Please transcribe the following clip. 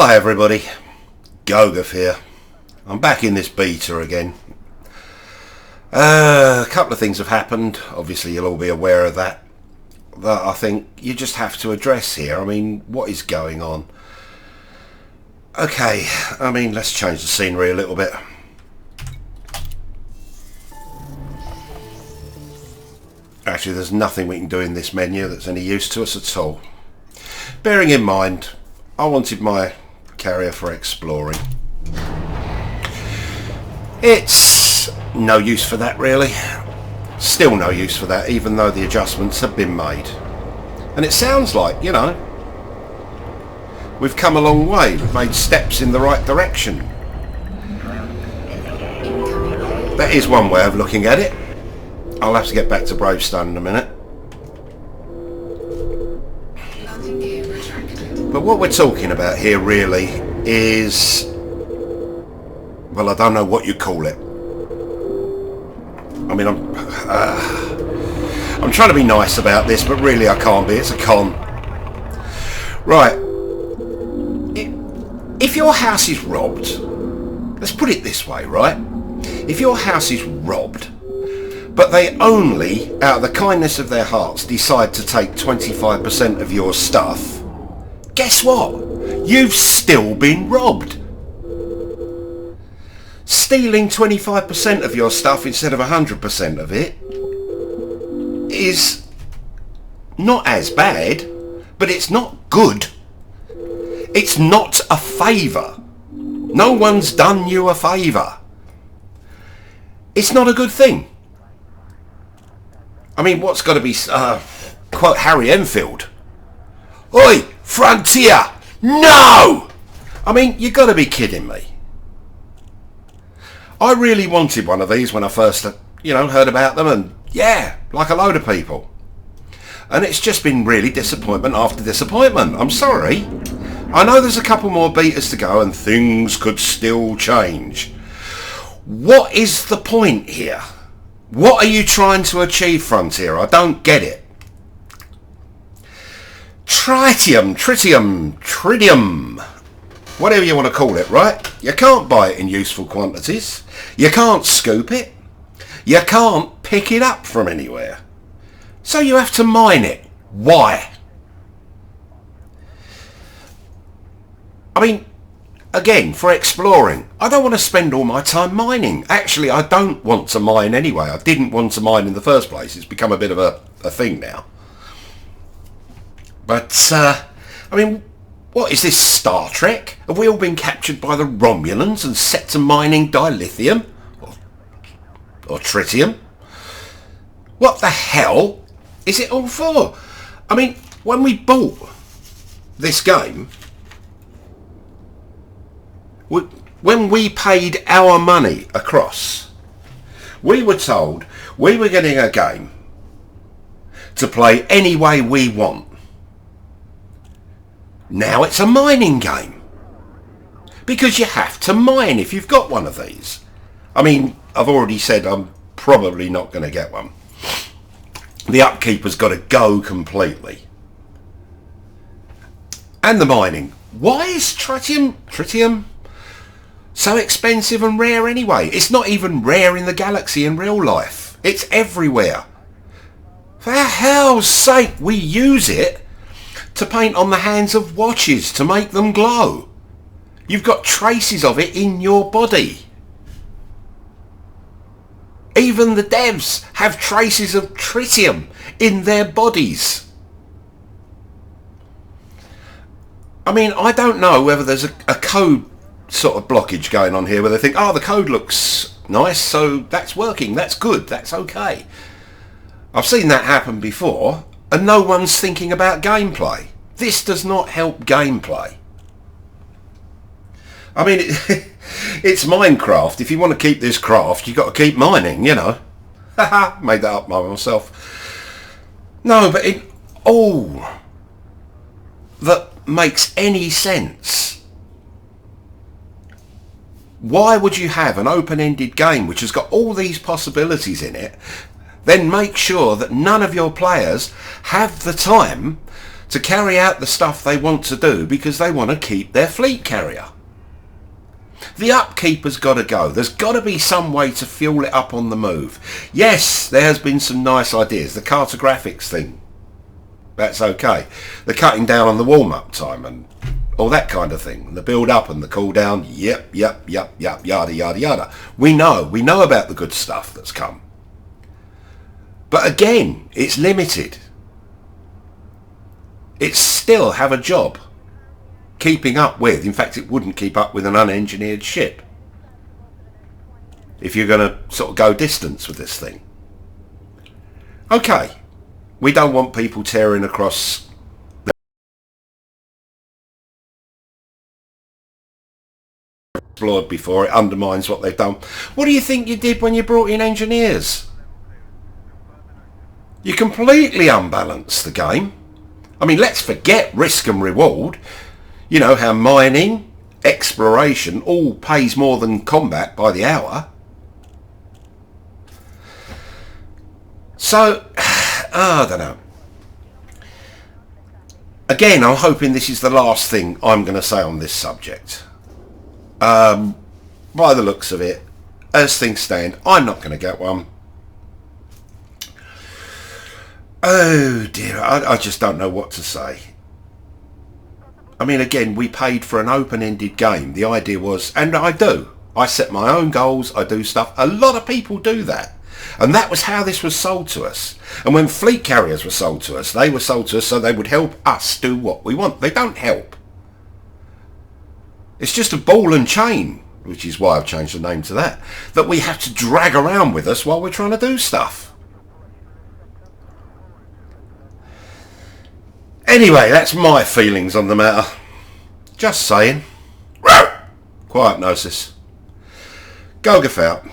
Hi everybody, Gogaf here. I'm back in this beta again. A couple of things have happened, obviously you'll all be aware of that I think you just have to address here. I mean, what is going on? Okay, I mean, let's change the scenery a little bit. Actually, there's nothing we can do in this menu that's any use to us at all. Bearing in mind, I wanted my carrier for exploring. It's no use for that really. Still no use for that, even though the adjustments have been made. And it sounds like, you know, we've come a long way. We've made steps in the right direction. That is one way of looking at it. I'll have to get back to Bravestone in a minute. But what we're talking about here really is, well, I don't know what you call it. I mean, I'm trying to be nice about this, but really I can't be. It's a con. Right. If your house is robbed, let's put it this way, right? If your house is robbed, but they only, out of the kindness of their hearts, decide to take 25% of your stuff, guess what? You've still been robbed. Stealing 25% of your stuff instead of 100% of it is not as bad, but it's not good. It's not a favour. No one's done you a favour. It's not a good thing. I mean, what's got to be, quote Harry Enfield, "Oi, Frontier, no!" I mean, you got to be kidding me. I really wanted one of these when I first, heard about them, and yeah, like a load of people. And it's just been really disappointment after disappointment. I'm sorry. I know there's a couple more betas to go and things could still change. What is the point here? What are you trying to achieve, Frontier? I don't get it. Tritium, tridium, whatever you want to call it, right? You can't buy it in useful quantities. You can't scoop it. You can't pick it up from anywhere. So you have to mine it. Why? I mean, again, for exploring, I don't want to spend all my time mining. Actually, I don't want to mine anyway. I didn't want to mine in the first place. It's become a bit of a thing now. But, I mean, what is this, Star Trek? Have we all been captured by the Romulans and set to mining dilithium? Or tritium? What the hell is it all for? I mean, when we bought this game, when we paid our money across, we were told we were getting a game to play any way we want. Now it's a mining game. Because you have to mine if you've got one of these. I mean, I've already said I'm probably not going to get one. The upkeep has got to go completely. And the mining. Why is tritium so expensive and rare anyway? It's not even rare in the galaxy in real life. It's everywhere. For hell's sake, we use it to paint on the hands of watches to make them glow. You've got traces of it in your body. Even the devs have traces of tritium in their bodies. I mean, I don't know whether there's a code sort of blockage going on here where they think, oh, the code looks nice, so that's working, that's good, that's okay. I've seen that happen before, and no one's thinking about gameplay. This does not help gameplay. I mean, it's Minecraft. If you want to keep this craft, you've got to keep mining, you know. Haha, made that up by myself. No, but in all that makes any sense, why would you have an open-ended game which has got all these possibilities in it then make sure that none of your players have the time to carry out the stuff they want to do because they want to keep their fleet carrier. The upkeep has got to go. There's got to be some way to fuel it up on the move. Yes, there has been some nice ideas. The cartographics thing, that's okay. The cutting down on the warm-up time and all that kind of thing. The build-up and the cool-down, yep, yada, yada. We know about the good stuff that's come. But again, it's limited. It still have a job keeping up with, in fact it wouldn't keep up with an unengineered ship if you're going to sort of go distance with this thing. Okay, we don't want people tearing across the explored before. It undermines what they've done. What do you think you did when you brought in engineers? You completely unbalanced the game. I mean, let's forget risk and reward. You know how mining, exploration all pays more than combat by the hour. So, I don't know. Again, I'm hoping this is the last thing I'm going to say on this subject. By the looks of it, as things stand, I'm not going to get one. Oh dear, I just don't know what to say. I mean, again, we paid for an open-ended game. The idea was, and I set my own goals, I do stuff. A lot of people do that. And that was how this was sold to us. And when fleet carriers were sold to us, they were sold to us so they would help us do what we want. They don't help. It's just a ball and chain, which is why I've changed the name to that we have to drag around with us while we're trying to do stuff. Anyway, that's my feelings on the matter. Just saying. Quiet, Gnosis. Go, Gaff out.